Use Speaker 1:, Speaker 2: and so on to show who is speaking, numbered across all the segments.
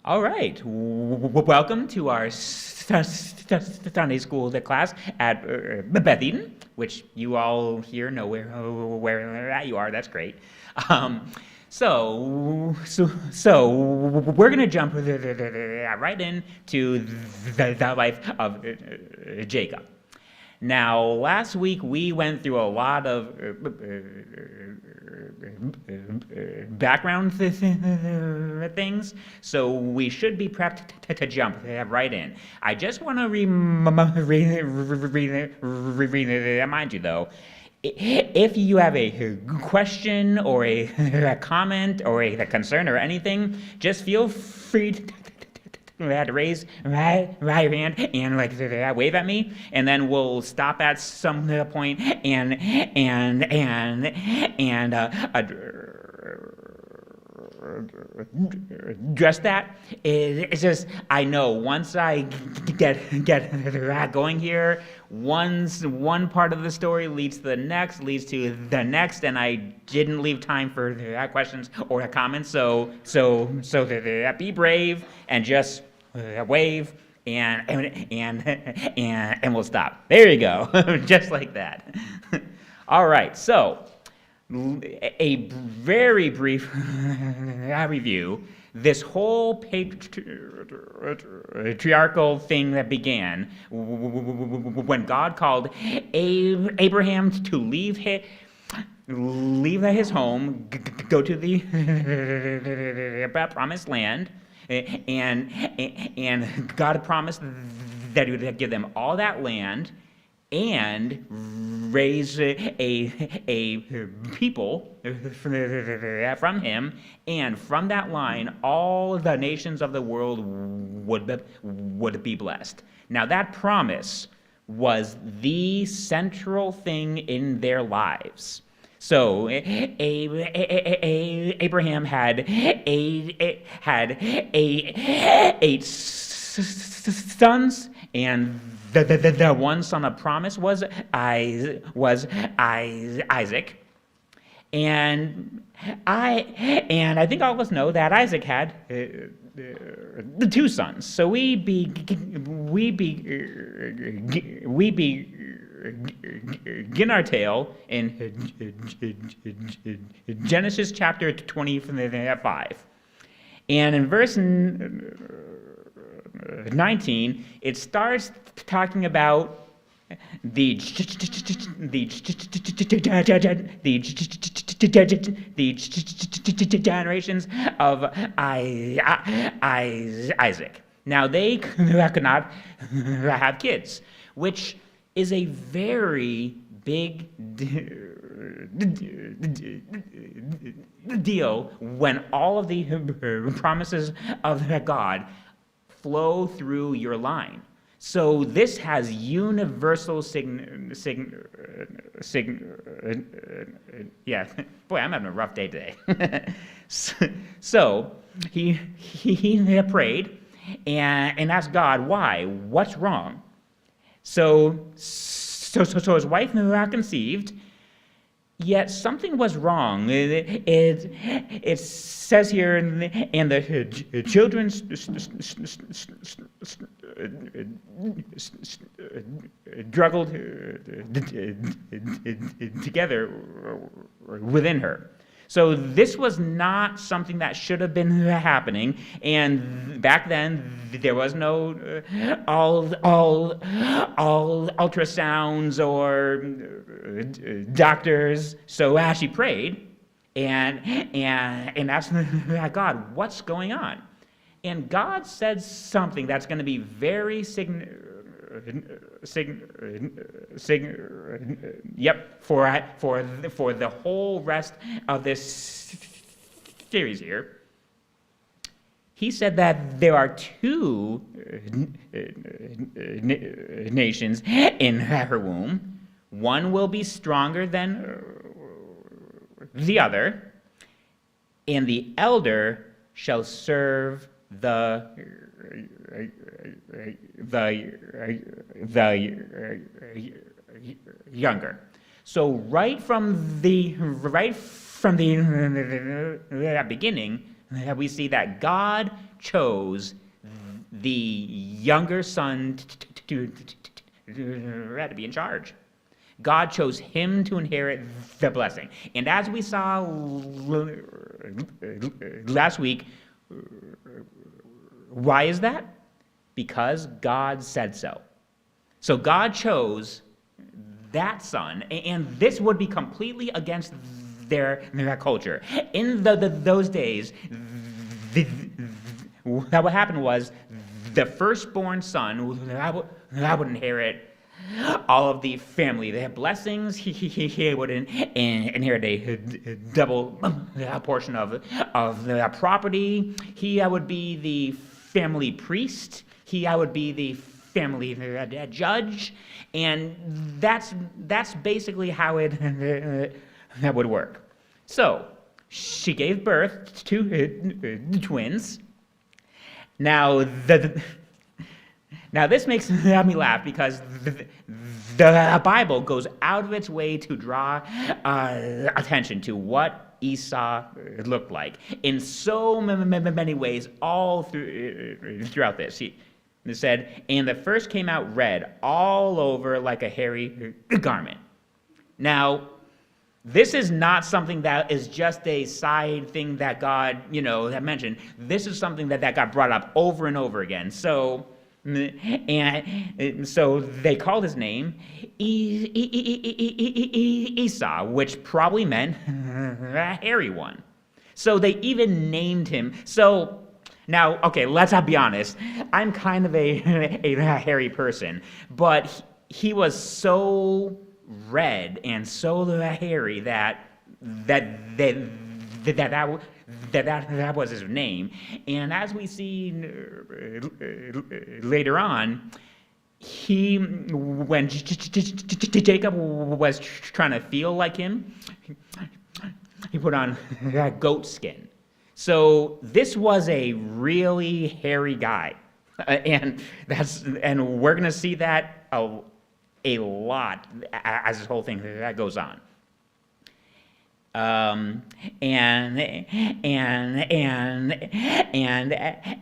Speaker 1: All right. Welcome to our Sunday school class at Beth Eden, which you all here know where you are. That's great. Um, so we're going to jump right into the life of Jacob. Now, last week we went through a lot of background things, so we should be prepped to jump right in. I just want to remind you, though, if you have a question or a comment or a concern or anything, just feel free to raise your hand and wave at me, and then we'll stop at some point and address that. It's just, I know once I get going here, one part of the story leads to the next, and I didn't leave time for questions or comments. So be brave and just wave and we'll stop. There you go, just like that. All right, so a very brief review. This whole patriarchal thing that began when God called Abraham to leave his home, go to the promised land, and God promised that He would give them all that land and raise a people from him, and from that line, all the nations of the world would be blessed. Now, that promise was the central thing in their lives. So Abraham had eight sons, and the one son of promise was Isaac, and I think all of us know that Isaac had the two sons. So we begin our tale in Genesis chapter 25, and in verse 19, it starts talking about the generations of Isaac. Now, they could not have kids, which is a very big deal when all of the promises of God flow through your line. So this has universal yeah, boy, I'm having a rough day today. So he prayed and asked God, why? What's wrong? So his wife conceived, yet something was wrong. It says here, and the children struggled together within her. So this was not something that should have been happening, and back then there was no all ultrasounds or doctors. So as she prayed and asked God, what's going on? And God said something that's going to be very for the whole rest of this series here. He said that there are two nations in her womb. One will be stronger than the other, and the elder shall serve the younger. So right from the beginning, we see that God chose the younger son to be in charge. God chose him to inherit the blessing. And as we saw last week, why is that? Because God said so. So God chose that son, and this would be completely against their culture. In those days, what happened was the firstborn son that would inherit all of the family. They had blessings. He would inherit a double portion of the property. He would be the family priest. He would be the family judge, and that's basically how it that would work. So she gave birth to twins. Now this makes me laugh because the Bible goes out of its way to draw attention to what Esau looked like in so many ways all throughout this. It said, and the first came out red all over like a hairy garment. Now, this is not something that is just a side thing that God, that mentioned. This is something that got brought up over and over again. So they called his name Esau, which probably meant a hairy one. So they even named him. So now, okay, let's be honest. I'm kind of a hairy person, but he was so red and so hairy that was his name. And as we see later on, when Jacob was trying to feel like him, he put on goat skin. So this was a really hairy guy, and we're gonna see that a lot as this whole thing that goes on. And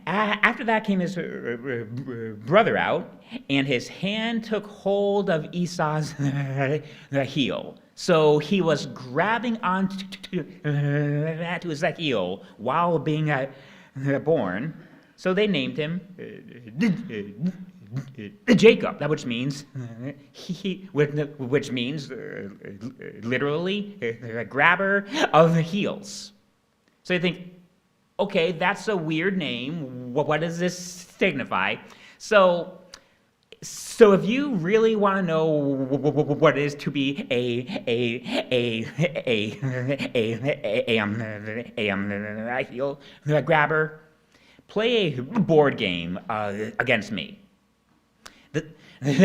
Speaker 1: after that came his brother out, and his hand took hold of Esau's heel. So he was grabbing onto his heel while being born. So they named him Jacob, which means literally a grabber of the heels. So you think, okay, that's a weird name. What does this signify? So if you really want to know what it is to be a heel grabber, play a board game against me.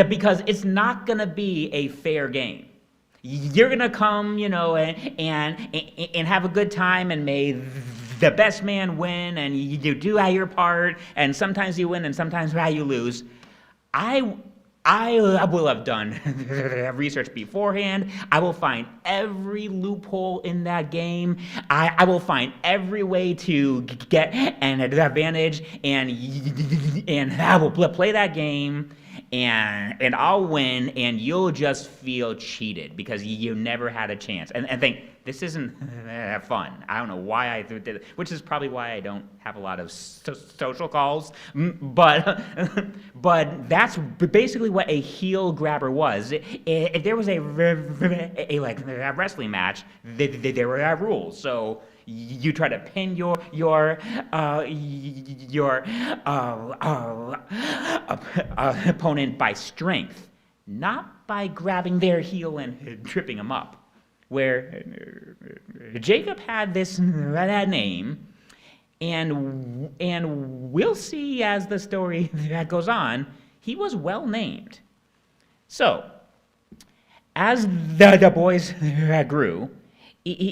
Speaker 1: Because it's not going to be a fair game. You're going to come, and have a good time, and may the best man win, and you do your part, and sometimes you win and sometimes you lose. I will have done research beforehand. I will find every loophole in that game. I will find every way to get an advantage, and I will play that game, and I'll win, and you'll just feel cheated because you never had a chance. And think, this isn't fun. I don't know why I did it, which is probably why I don't have a lot of social calls. But that's basically what a heel grabber was. If there was a wrestling match, there were rules. So you try to pin your opponent by strength, not by grabbing their heel and tripping them up. Where Jacob had that name, and we'll see as the story that goes on, he was well named. So, as the boys grew, Esau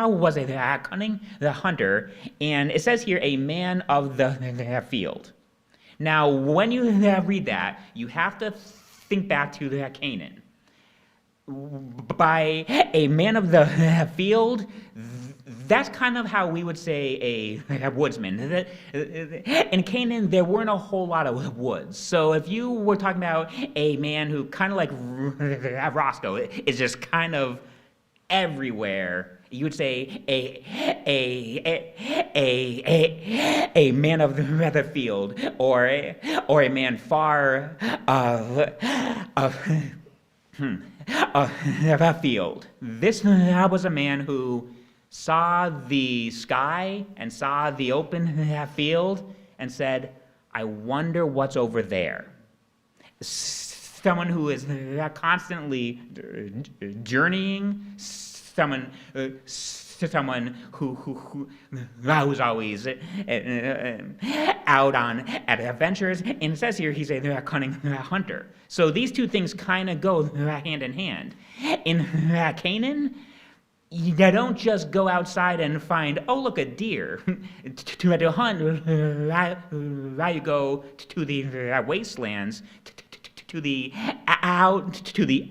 Speaker 1: was a cunning hunter, and it says here, a man of the field. Now, when you read that, you have to think back to Canaan. by a man of the field, that's kind of how we would say a woodsman. In Canaan, there weren't a whole lot of woods. So if you were talking about a man who kind of like Roscoe is just kind of everywhere, you would say a man of the field, or a man far of a field. This was a man who saw the sky and saw the open field and said, I wonder what's over there. Someone who is constantly journeying, someone who's always out on adventures, and it says here he's a cunning hunter. So these two things kind of go hand in hand. In Canaan, you don't just go outside and find, oh, look, a deer. To hunt, you go to the wastelands, to the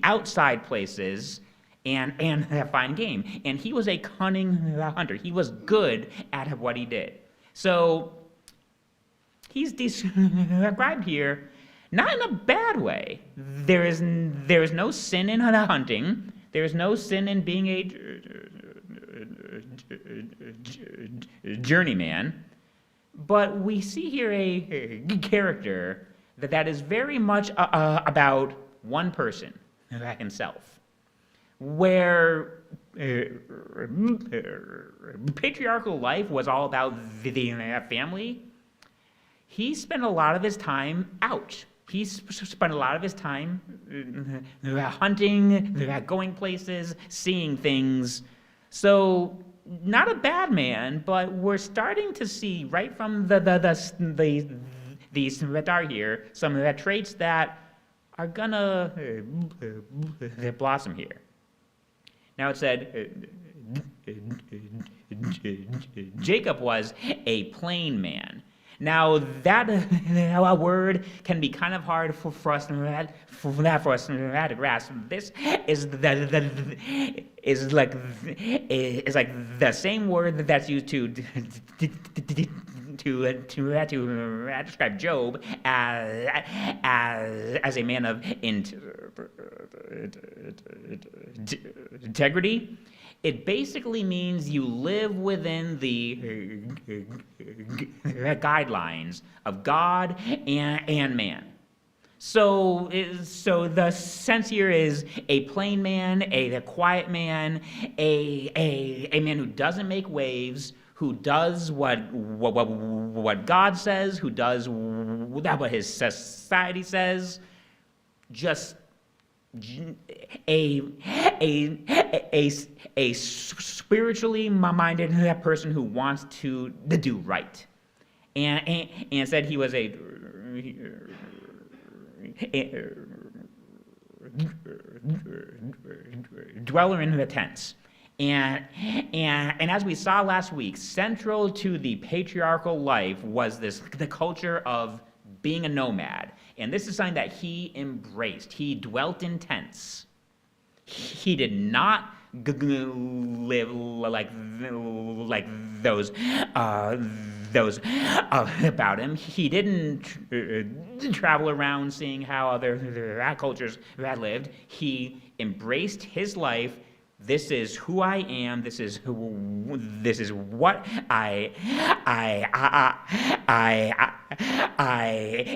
Speaker 1: outside places, and find game. And he was a cunning hunter. He was good at what he did. So he's described here not in a bad way. There is no sin in hunting. There is no sin in being a journeyman. But we see here a character that is very much about one person, himself. Where patriarchal life was all about the family, he spent a lot of his time out. He spent a lot of his time hunting, going places, seeing things. So, not a bad man, but we're starting to see right from the Svedar here some of the traits that are gonna blossom here. Now it said, Jacob was a plain man. Now that word can be kind of hard for us to grasp. This is like the same word that's used to describe Job as a man of integrity. It basically means you live within the guidelines of God and man. So the sense here is a plain man, a quiet man, a man who doesn't make waves, who does what God says, who does what his society says, just a spiritually minded person who wants to do right, and said he was a dweller in the tents. And as we saw last week, central to the patriarchal life was the culture of being a nomad. And this is something that he embraced. He dwelt in tents. He did not live like those about him. He didn't travel around seeing how other cultures had lived. He embraced his life. This is who I am. This is what I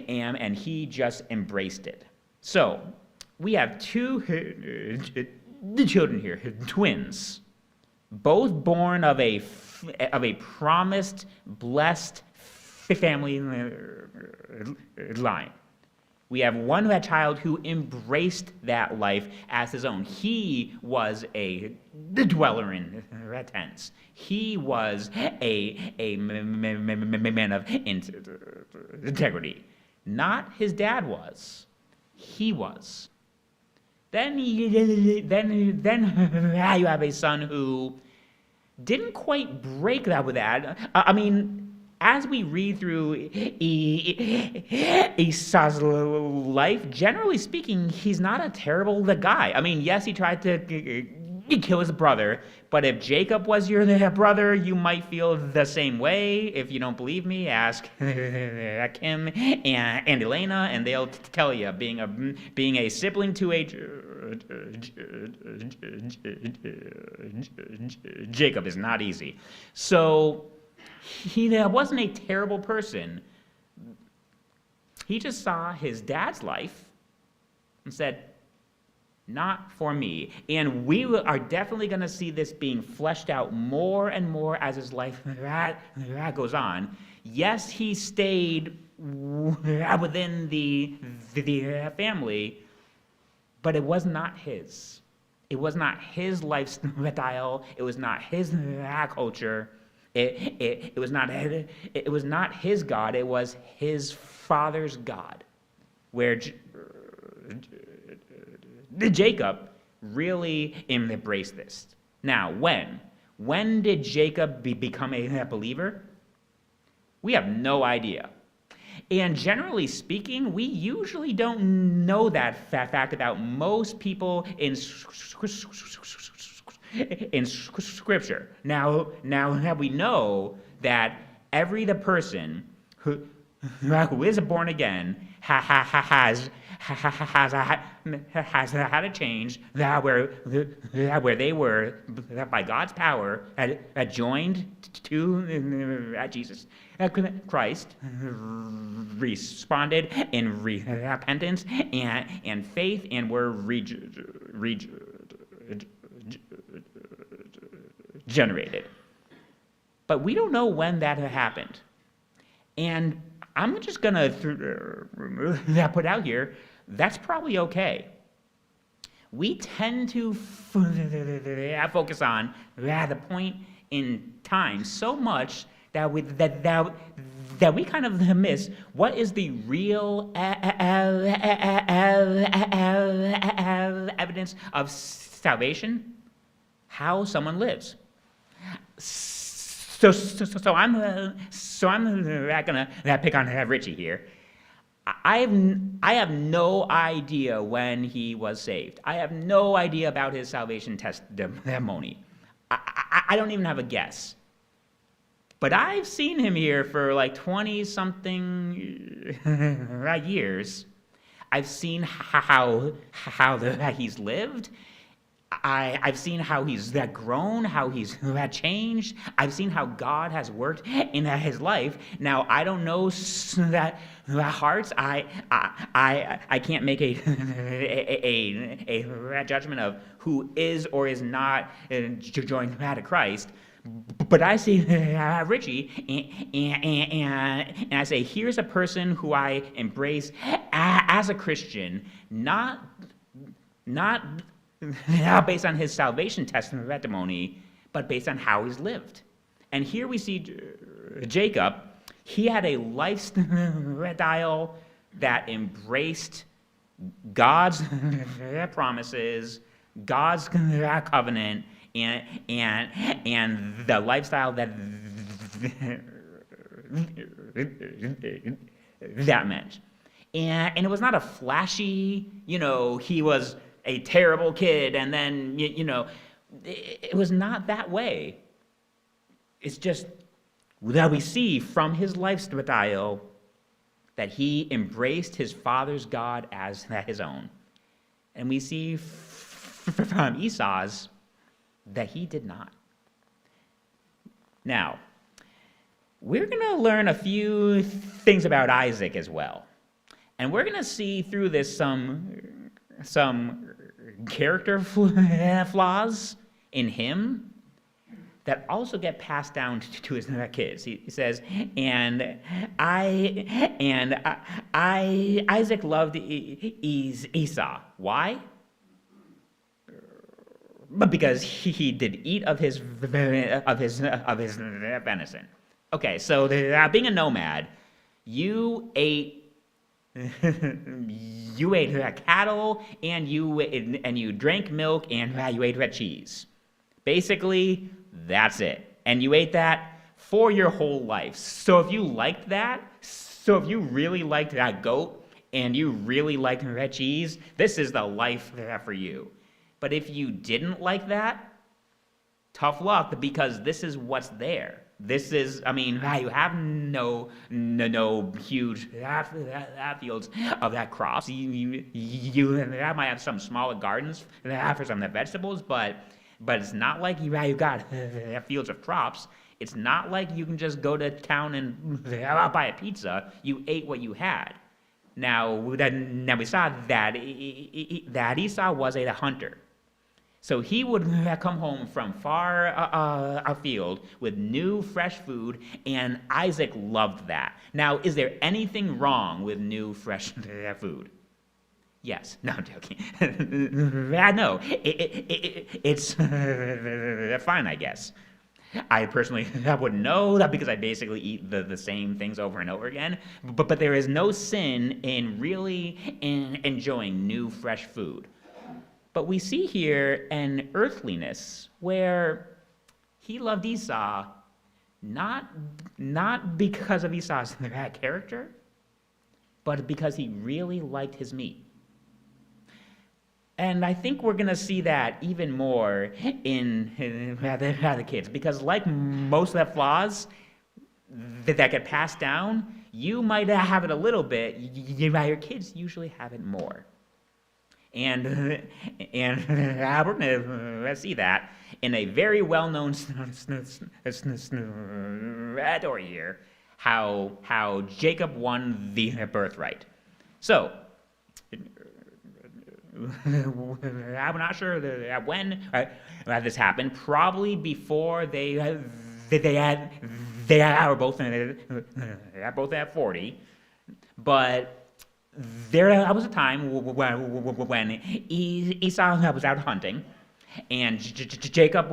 Speaker 1: am, and he just embraced it. So we have two children here, twins, both born of a promised, blessed family line. We have one child who embraced that life as his own. He was a dweller in tents. He was a man of integrity. Not his dad was. He was. Then you have a son who didn't quite break that with that. as we read through Esau's life, generally speaking, he's not a terrible guy. I mean, yes, he tried to kill his brother, but if Jacob was your brother, you might feel the same way. If you don't believe me, ask Kim and Elena, and they'll tell you. Being a sibling to a Jacob is not easy. So he wasn't a terrible person. He just saw his dad's life and said, not for me. And we are definitely going to see this being fleshed out more and more as his life goes on. Yes, he stayed within the family, but it was not his. It was not his lifestyle. It was not his culture. It was not his God. It was his father's God, where Jacob really embraced this. Now, when did Jacob become a believer? We have no idea. And generally speaking, we usually don't know that fact about most people in Scripture. Now we know that every person who is born again has had a change where they were, by God's power, joined to Jesus Christ, responded in repentance and faith, and were regenerated. But we don't know when that happened. And I'm just going to put out here, that's probably okay. We tend to focus on the point in time so much that we kind of miss what is the real evidence of salvation, how someone lives. So I'm gonna pick on Richie here. I have no idea when he was saved. I have no idea about his salvation testimony. I don't even have a guess. But I've seen him here for like 20-something years. I've seen how he's lived. I've seen how he's grown, how he's changed. I've seen how God has worked in his life. Now, I don't know that hearts. I can't make a judgment of who is or is not joined to Christ. But I see Richie, and I say, here's a person who I embrace as a Christian, not based on his salvation testimony, but based on how he's lived. And here we see Jacob. He had a lifestyle that embraced God's promises, God's covenant, and the lifestyle that meant. And it was not a flashy, he was a terrible kid, and then, it was not that way. It's just that we see from his lifestyle that he embraced his father's God as his own. And we see from Esau's that he did not. Now, we're going to learn a few things about Isaac as well. And we're going to see through this some character flaws in him that also get passed down to his kids. He says, and Isaac loved Esau. Why? But because he did eat of his venison. Okay, so being a nomad, you ate cattle, and you drank milk, and you ate cheese. Basically, that's it. And you ate that for your whole life. So if you liked that, so if you really liked that goat and you really liked red cheese, this is the life for you. But if you didn't like that, tough luck, because this is what's there. This is, I mean, you have no huge fields of that crops. You might have some smaller gardens for some of the vegetables, but it's not like you got fields of crops. It's not like you can just go to town and buy a pizza. You ate what you had. Now we saw that Esau was a hunter. So he would come home from far afield with new, fresh food, and Isaac loved that. Now, is there anything wrong with new, fresh food? Yes. No, I'm joking. No, it's fine, I guess. I personally wouldn't know that because I basically eat the same things over and over again. But there is no sin in really enjoying new, fresh food. But we see here an earthliness where he loved Esau not because of Esau's bad character, but because he really liked his meat. And I think we're going to see that even more in the kids, because like most of the flaws that get passed down, you might have it a little bit, your kids usually have it more. And we're going to see that in a very well-known story here, how Jacob won the birthright. So, I'm not sure when this happened. Probably before they were both at 40, but there was a time when Esau was out hunting, and Jacob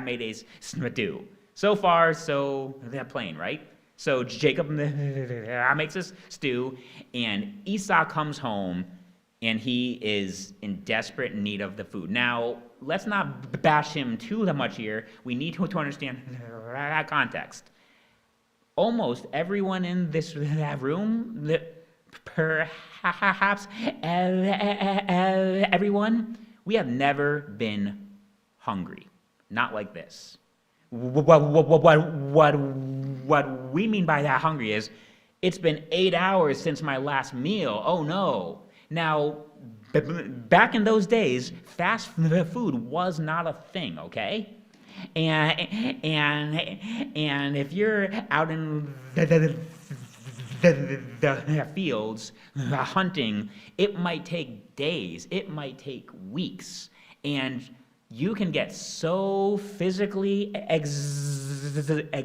Speaker 1: made a stew. So far, so plain, right? So Jacob makes this stew, and Esau comes home, and he is in desperate need of the food. Now, let's not bash him too much here. We need to understand that context. Almost everyone in this room, perhaps everyone, we have never been hungry. Not like this. What we mean by that hungry is, it's been 8 hours since my last meal. Oh no. Now, back in those days, fast food was not a thing, okay? And if you're out in the fields hunting, it might take days, it might take weeks, and you can get so physically exhausted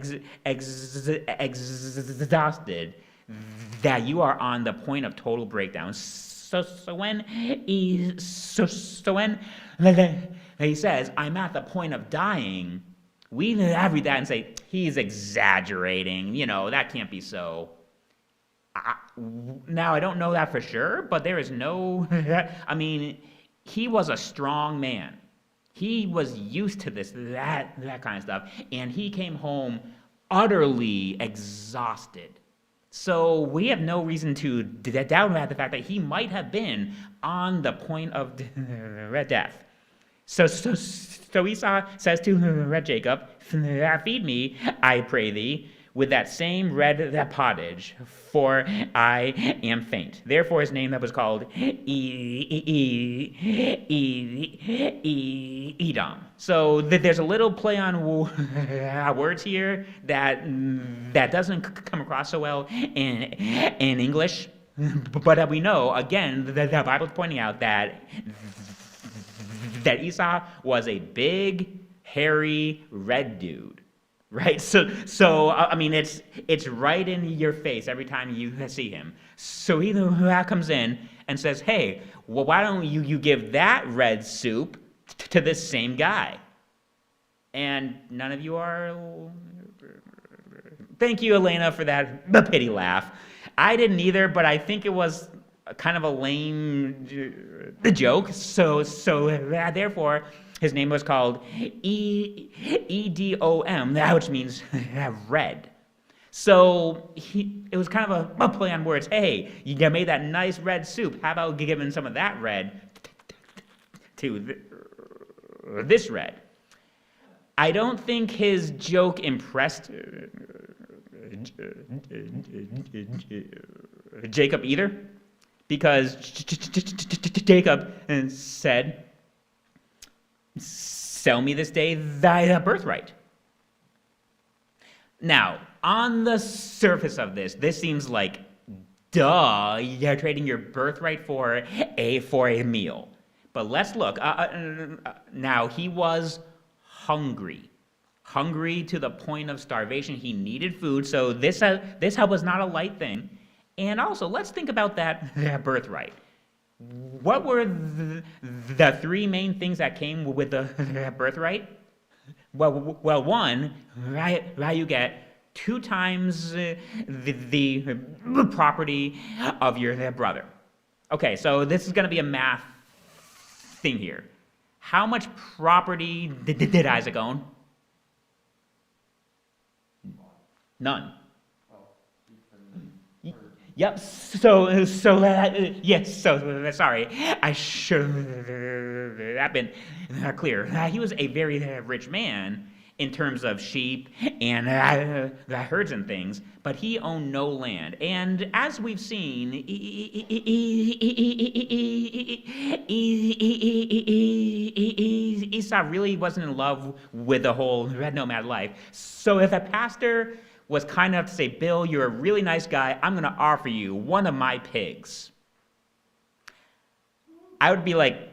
Speaker 1: that you are on the point of total breakdown. So when he says, I'm at the point of dying, we read that and say, he's exaggerating. That can't be so. Now, I don't know that for sure, but there is no, he was a strong man. He was used to that kind of stuff, and he came home utterly exhausted. So we have no reason to doubt the fact that he might have been on the point of death. So Esau says to Jacob, feed me, I pray thee, with that same red pottage, for I am faint. Therefore his name that was called Edom. So there's a little play on words here that doesn't come across so well in English. But we know, again, the Bible's pointing out that Esau was a big, hairy, red dude. Right, so it's right in your face every time you see him. So he comes in and says, "Hey, well, why don't you give that red soup to this same guy?" And none of you are. Thank you, Elena, for that pity laugh. I didn't either, but I think it was kind of a lame joke. Therefore, his name was called Edom, which means red. So it was kind of a play on words. Hey, you made that nice red soup. How about giving some of that red to this red? I don't think his joke impressed Jacob either, because Jacob said, "Sell me this day thy birthright." Now, on the surface of this seems like, duh, you're trading your birthright for a meal. But let's look. Now, he was hungry to the point of starvation. He needed food, so this help was not a light thing. And also, let's think about that birthright. What were the three main things that came with the birthright? Well, one, right, you get 2 times the property of your brother. Okay, so this is going to be a math thing here. How much property did Isaac own? None. Yep. So sorry. I should have been clear. He was a very rich man in terms of sheep and herds and things, but he owned no land. And as we've seen, Esau really wasn't in love with the whole red nomad life. So if a pastor was kind enough to say, "Bill, you're a really nice guy, I'm going to offer you one of my pigs," I would be like,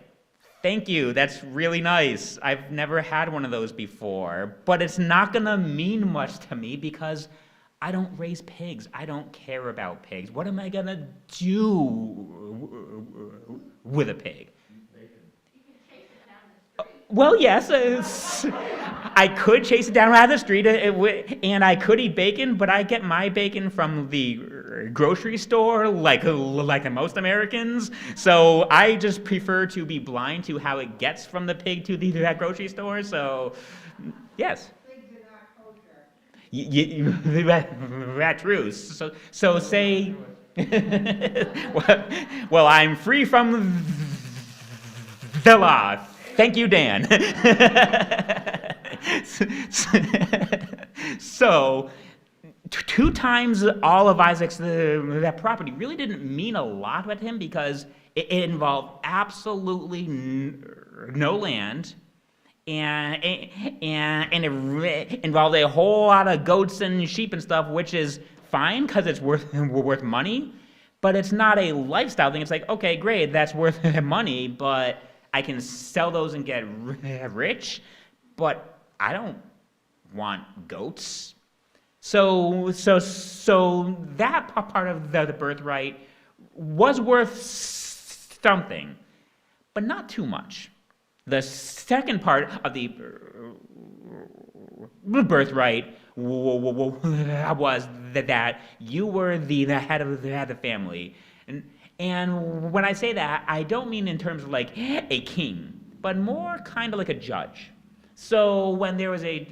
Speaker 1: "Thank you, that's really nice. I've never had one of those before, but it's not going to mean much to me because I don't raise pigs. I don't care about pigs. What am I going to do with a pig?" Well, yes, I could chase it down out of the street, and I could eat bacon, but I get my bacon from the grocery store, like most Americans. So I just prefer to be blind to how it gets from the pig to that grocery store. So, yes. That's true. So say, well, I'm free from the law. Thank you, Dan. So, 2 times all of Isaac's that property really didn't mean a lot with him because it involved absolutely no land, and it involved a whole lot of goats and sheep and stuff, which is fine because it's worth money, but it's not a lifestyle thing. It's like, okay, great, that's worth money, but I can sell those and get rich, but I don't want goats. So that part of the birthright was worth something, but not too much. The second part of the birthright was that you were the head of the family. And when I say that, I don't mean in terms of like a king, but more kind of like a judge. So when there was a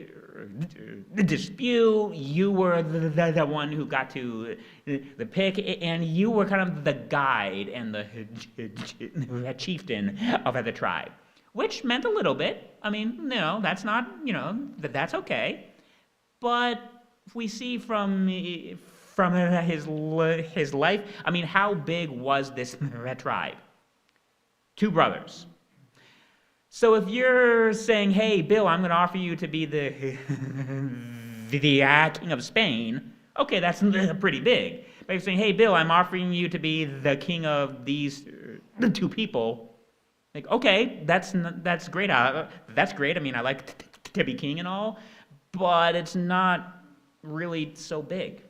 Speaker 1: dispute, you were the one who got to the pick, and you were kind of the guide and the chieftain of the tribe, which meant a little bit. I mean, no, that's not, that's okay. But we see from his life, I mean, how big was this tribe? 2 brothers. So if you're saying, "Hey, Bill, I'm going to offer you to be the king of Spain," okay, that's pretty big. But if you're saying, "Hey, Bill, I'm offering you to be the king of these 2 people," like, okay, that's great. That's great. I mean, I like to be king and all, but it's not really so big.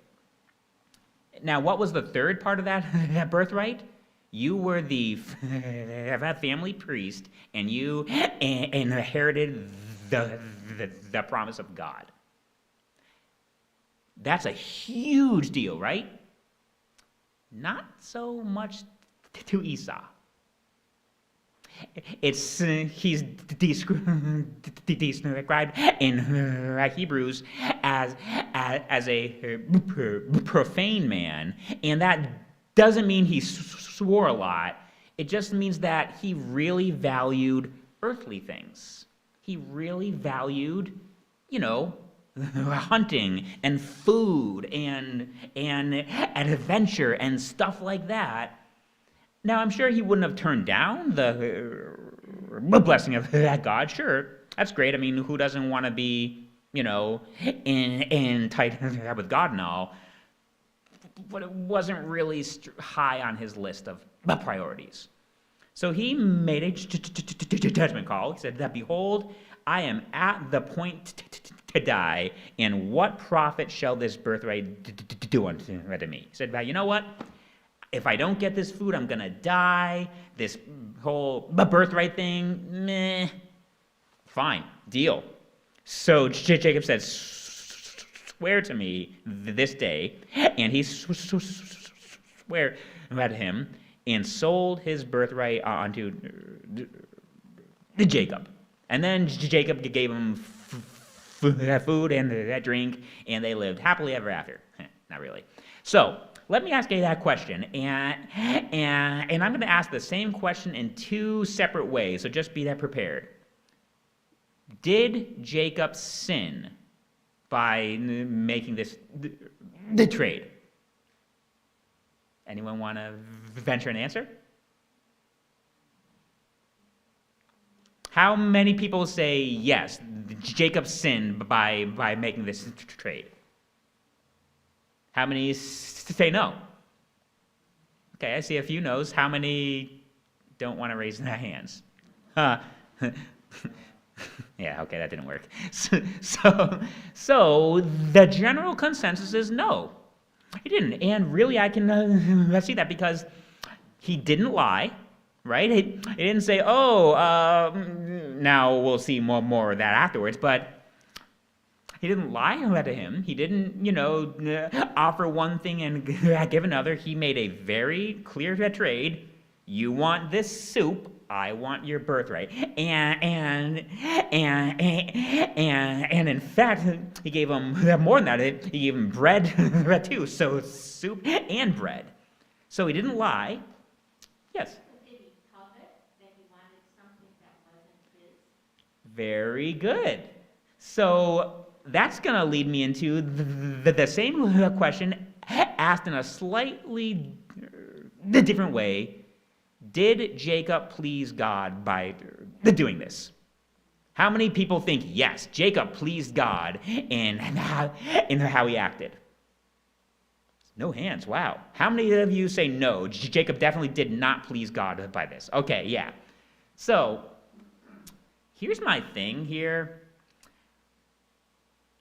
Speaker 1: Now, what was the third part of that birthright? You were the family priest, and you inherited the promise of God. That's a huge deal, right? Not so much to Esau. He's described in Hebrews as a profane man, and that doesn't mean he swore a lot. It just means that he really valued earthly things. He really valued, hunting and food and adventure and stuff like that. Now, I'm sure he wouldn't have turned down the blessing of that God. Sure, that's great. I mean, who doesn't want to be, in tight with God and all? But it wasn't really high on his list of priorities. So he made a judgment call. He said that, behold, I am at the point to die, and what profit shall this birthright do unto me? He said, well, you know what? If I don't get this food, I'm going to die. This whole birthright thing, meh. Fine, deal. So Jacob said, swear to me this day. And he swore at him and sold his birthright unto Jacob. And then Jacob gave him food and drink, and they lived happily ever after. Not really. So, let me ask you that question, and I'm going to ask the same question in two separate ways, so just be that prepared. Did Jacob sin by making the trade? Anyone want to venture an answer? How many people say yes, Jacob sinned by making this trade? How many say no? Okay, I see a few no's. How many don't want to raise their hands? Yeah, okay, that didn't work. So the general consensus is no, he didn't. And really, I can see that because he didn't lie, right? He didn't say, now we'll see more of that afterwards, but he didn't lie to him. He didn't, offer one thing and give another. He made a very clear trade. You want this soup, I want your birthright. And in fact, he gave him more than that. He gave him bread too. So soup and bread. So he didn't lie. Yes.
Speaker 2: Did he covet that he wanted something that wasn't his?
Speaker 1: Very good. So that's going to lead me into the same question asked in a slightly different way. Did Jacob please God by doing this? How many people think, yes, Jacob pleased God in how he acted? No hands, wow. How many of you say no, Jacob definitely did not please God by this? Okay, yeah. So, here's my thing here.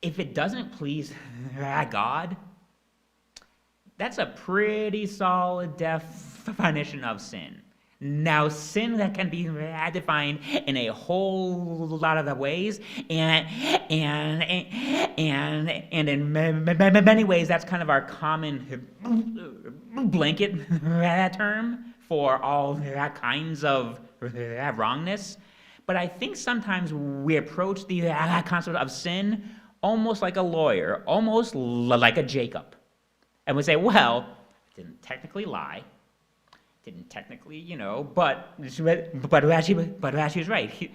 Speaker 1: If it doesn't please God, that's a pretty solid definition of sin. Now, sin that can be defined in a whole lot of ways, and in many ways, that's kind of our common blanket term for all kinds of wrongness. But I think sometimes we approach the concept of sin almost like a lawyer, almost like a Jacob. And we say, well, I didn't technically lie, didn't technically, but actually was right. He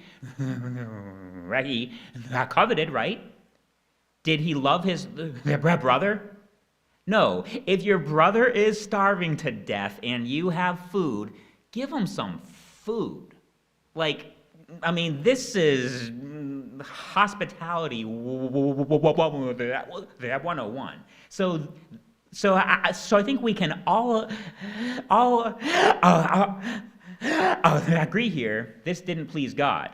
Speaker 1: coveted, right? Did he love his brother? No. If your brother is starving to death and you have food, give him some food. This is hospitality 101. So I think we can all agree here. This didn't please God,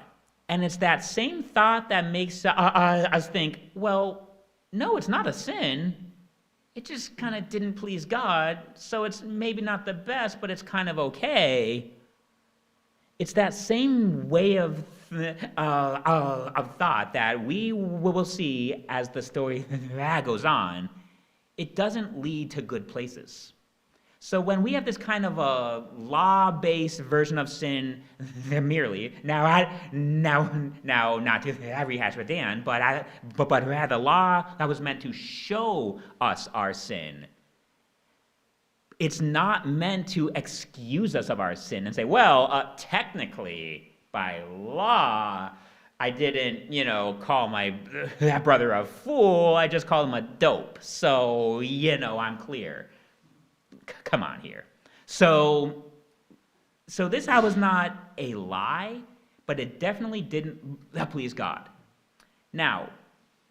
Speaker 1: and it's that same thought that makes us think, well, no, it's not a sin. It just kind of didn't please God, so it's maybe not the best, but it's kind of okay. It's that same way of thought that we will see as the story goes on. It doesn't lead to good places. So when we have this kind of a law-based version of sin, merely now, not to rehash with Dan, but rather the law that was meant to show us our sin. It's not meant to excuse us of our sin and say, well, technically, by law, I didn't, call my brother a fool. I just called him a dope. So, I'm clear. Come on here. So this vow was not a lie, but it definitely didn't please God. Now,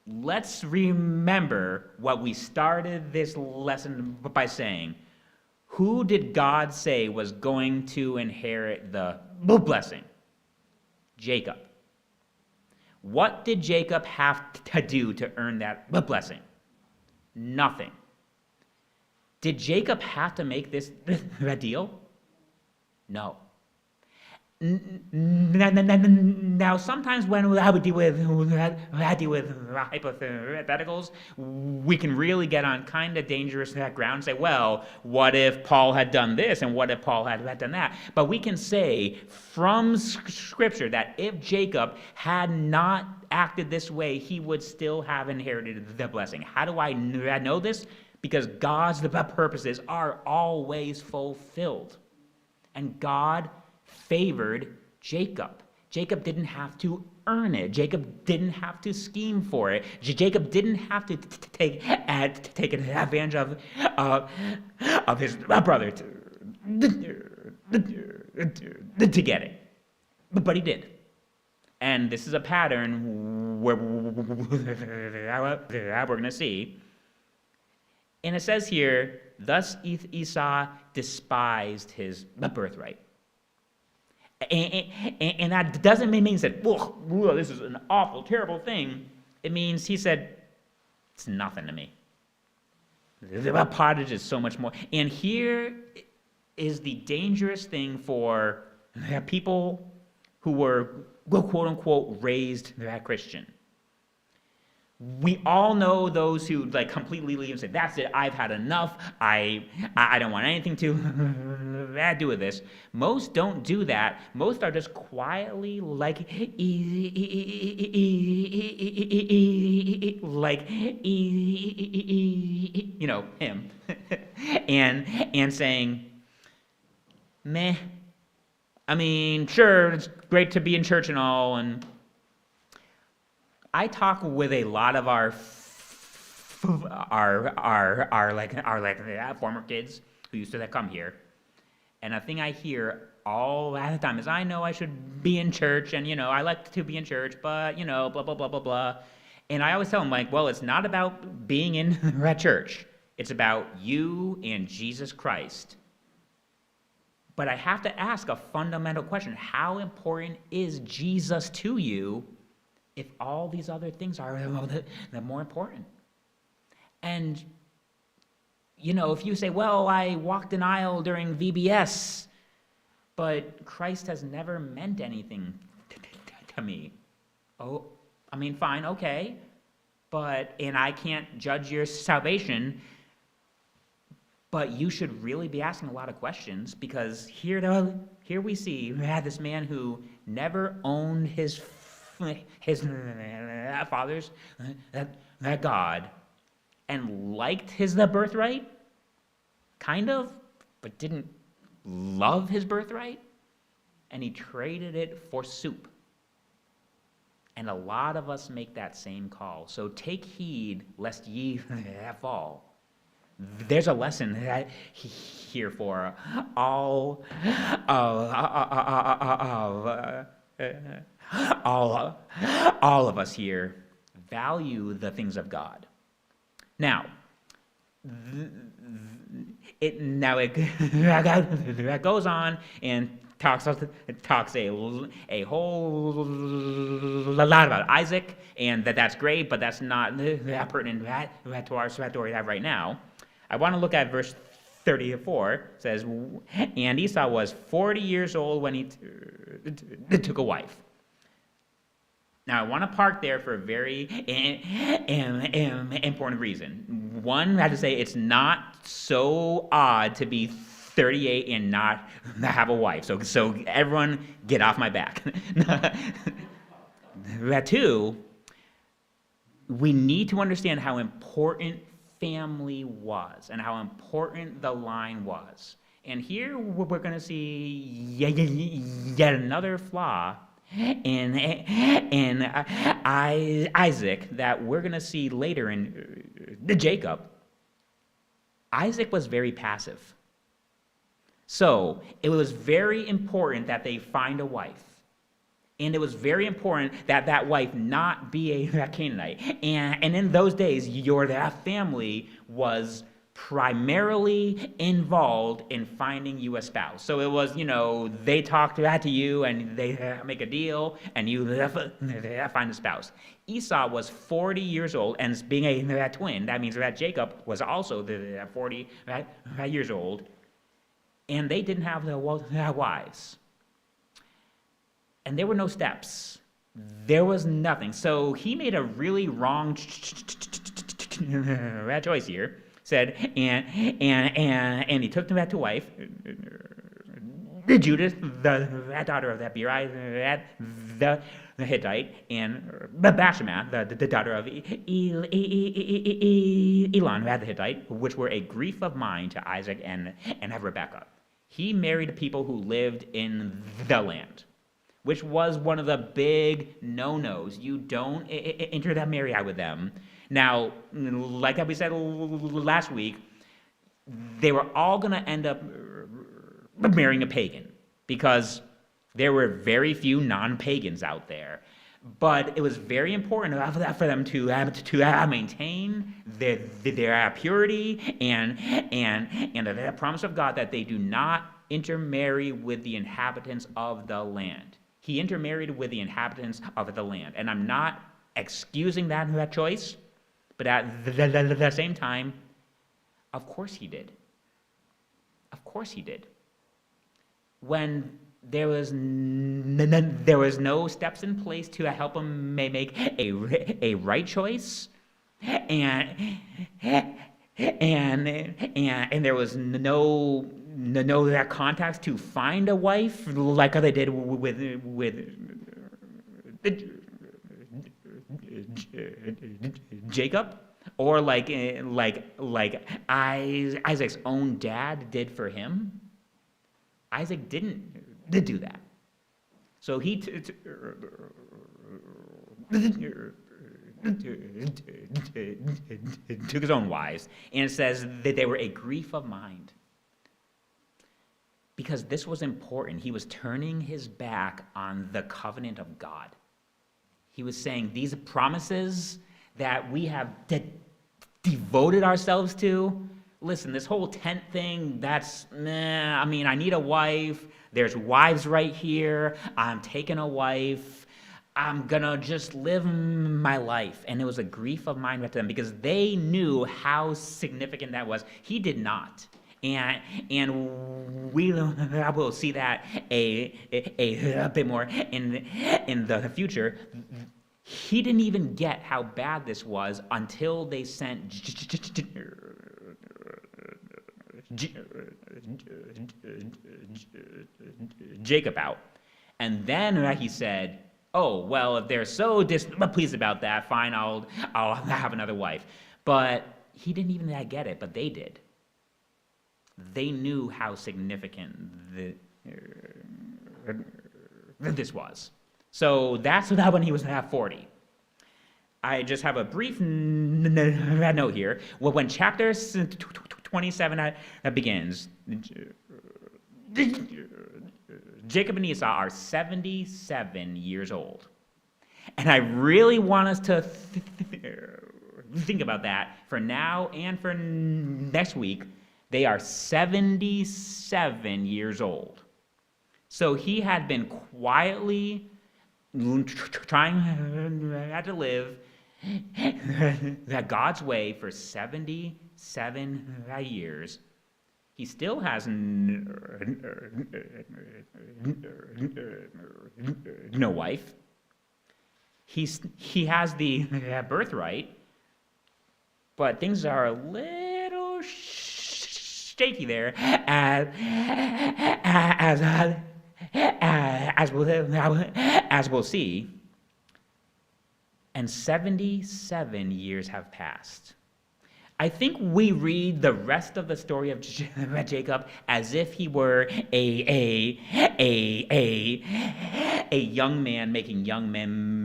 Speaker 1: let's remember what we started this lesson by saying. Who did God say was going to inherit the blessing? Jacob. What did Jacob have to do to earn that blessing? Nothing. Did Jacob have to make this deal? No. Now, sometimes when we deal with hypotheticals, we can really get on kind of dangerous ground and say, well, what if Paul had done this and what if Paul had done that? But we can say from Scripture that if Jacob had not acted this way, he would still have inherited the blessing. How do I know this? Because God's purposes are always fulfilled. And God favored Jacob. Jacob didn't have to earn it. Jacob didn't have to scheme for it. Jacob didn't have to take advantage of his brother to get it. But he did. And this is a pattern where we're going to see. And it says here, thus Esau despised his birthright. And that doesn't mean that, whoa, this is an awful, terrible thing. It means he said, it's nothing to me. The pottage is so much more. And here is the dangerous thing for people who were, quote unquote, raised Christian. We all know those who completely leave and say, that's it, I've had enough, I don't want anything to do with this. Most don't do that. Most are just quietly him, and saying, meh, I mean, sure, it's great to be in church and all, and I talk with a lot of our former kids who used to come here, and a thing I hear all the time is, I know I should be in church, and I like to be in church, but blah blah blah blah blah, and I always tell them well, it's not about being in that church, it's about you and Jesus Christ. But I have to ask a fundamental question: how important is Jesus to you? If all these other things are the more important. And, if you say, well, I walked an aisle during VBS, but Christ has never meant anything to me. Oh, I mean, fine, okay. And I can't judge your salvation, but you should really be asking a lot of questions, because here we see this man who never owned his father's that God, and liked the birthright, kind of, but didn't love his birthright, and he traded it for soup. And a lot of us make that same call. So take heed lest ye fall. There's a lesson here for all of us here. Value the things of God. Now, it goes on and talks a whole lot about Isaac, and that's great, but that's not pertinent to our story we have right now. I want to look at verse 34. It says, and Esau was 40 years old when he took a wife. Now, I want to park there for a very important reason. One, I have to say, it's not so odd to be 38 and not have a wife. So everyone, get off my back. That two, we need to understand how important family was and how important the line was. And here we're going to see yet another flaw in Isaac that we're going to see later in Jacob. Isaac was very passive. So it was very important that they find a wife. And it was very important that that wife not be a Canaanite. And in those days, that family was primarily involved in finding you a spouse. So it was, they talk to you and they make a deal and you find a spouse. Esau was 40 years old, and being a twin, that means that Jacob was also 40 years old, and they didn't have their wives. And there were no steps. There was nothing. So he made a really wrong choice here. Said, and he took them to wife, Judith, the daughter of that Beeri, the Hittite, and Bashemath, the daughter of Elon, the Hittite, which were a grief of mind to Isaac and Rebekah. He married people who lived in the land, which was one of the big no-nos. You don't enter that marriage with them. Now, like we said last week, they were all going to end up marrying a pagan because there were very few non-pagans out there. But it was very important for them to maintain their purity and the promise of God that they do not intermarry with the inhabitants of the land. He intermarried with the inhabitants of the land. And I'm not excusing that choice, but at the same time, of course he did. Of course he did. When there was no steps in place to help him make a right choice, and there was no that contacts to find a wife like they did with Jacob, or like Isaac's own dad did for him. Isaac didn't do that. So he took his own wives, and it says that they were a grief of mind. Because this was important. He was turning his back on the covenant of God. He was saying, these promises that we have devoted ourselves to, listen, this whole tent thing, that's, I need a wife. There's wives right here. I'm taking a wife. I'm going to just live my life. And it was a grief of mind to them because they knew how significant that was. He did not. And we will see that a bit more in the future. He didn't even get how bad this was until they sent Jacob out. And then he said, oh, well, if they're so displeased about that, fine, I'll have another wife. But he didn't even get it, but they did. They knew how significant this was. So that's when he was 40. I just have a brief note here. Well, when chapter 27 begins, Jacob and Esau are 77 years old. And I really want us to think about that for now and for next week. They are 77 years old. So he had been quietly trying to live that God's way for 77 years. He still has no wife. he has the birthright, but things are a little shaky there, as we'll see. And 77 years have passed. I think we read the rest of the story of Jacob as if he were a young man making young man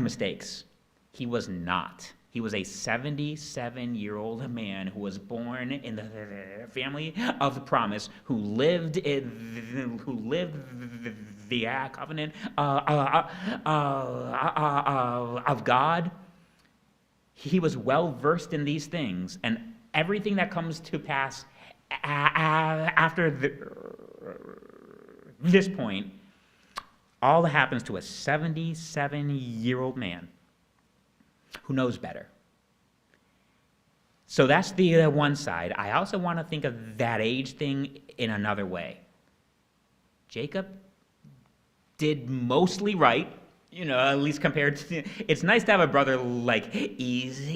Speaker 1: mistakes. He was not. He was a 77-year-old man who was born in the family of the promise, who lived the covenant of God. He was well versed in these things, and everything that comes to pass after this point, all that happens to a 77-year-old man who knows better. So that's the one side. I also want to think of that age thing in another way. Jacob did mostly right, at least compared to. It's nice to have a brother like Esau,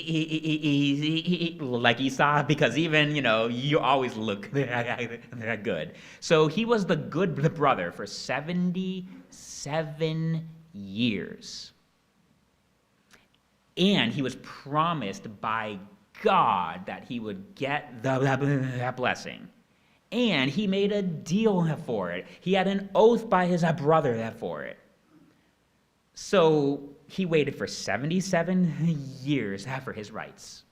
Speaker 1: because even you always look good. So he was the good brother for 77 years. And he was promised by God that he would get that blessing. And he made a deal for it. He had an oath by his brother for it. So he waited for 77 years for his rights.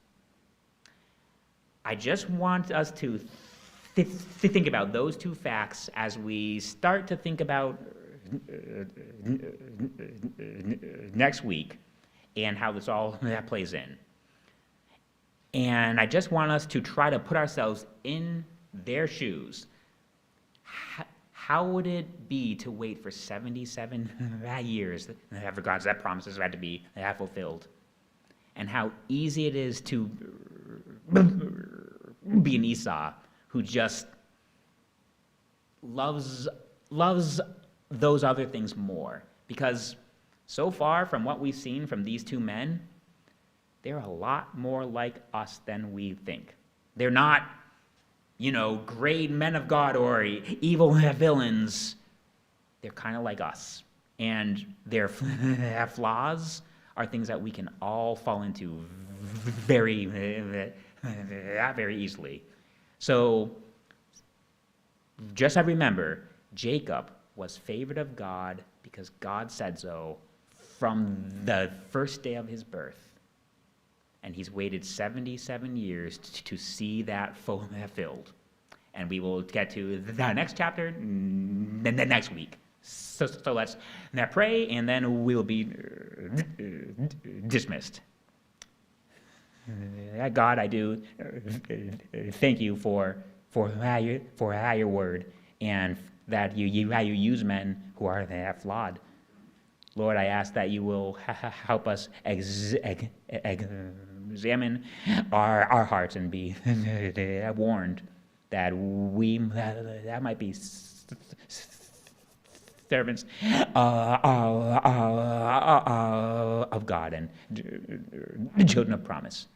Speaker 1: I just want us to think about those two facts as we start to think about next week and how this all plays in. And I just want us to try to put ourselves in their shoes. How would it be to wait for 77 years for God's promises had to be fulfilled? And how easy it is to be an Esau who just loves those other things more. Because so far from what we've seen from these two men, they're a lot more like us than we think. They're not, great men of God or evil villains. They're kind of like us. And their flaws are things that we can all fall into very, very easily. So just remember, Jacob was favored of God because God said so from the first day of his birth. And he's waited 77 years to see that fulfilled. And we will get to the next chapter the next week. So let's now pray, and then we'll be dismissed. God, I do thank you for your word, and that you use men who are flawed. Lord, I ask that you will help us examine our hearts and be warned that that might be servants of God and children of promise.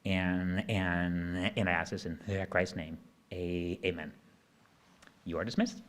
Speaker 1: And I ask this in Christ's name. Amen. You are dismissed.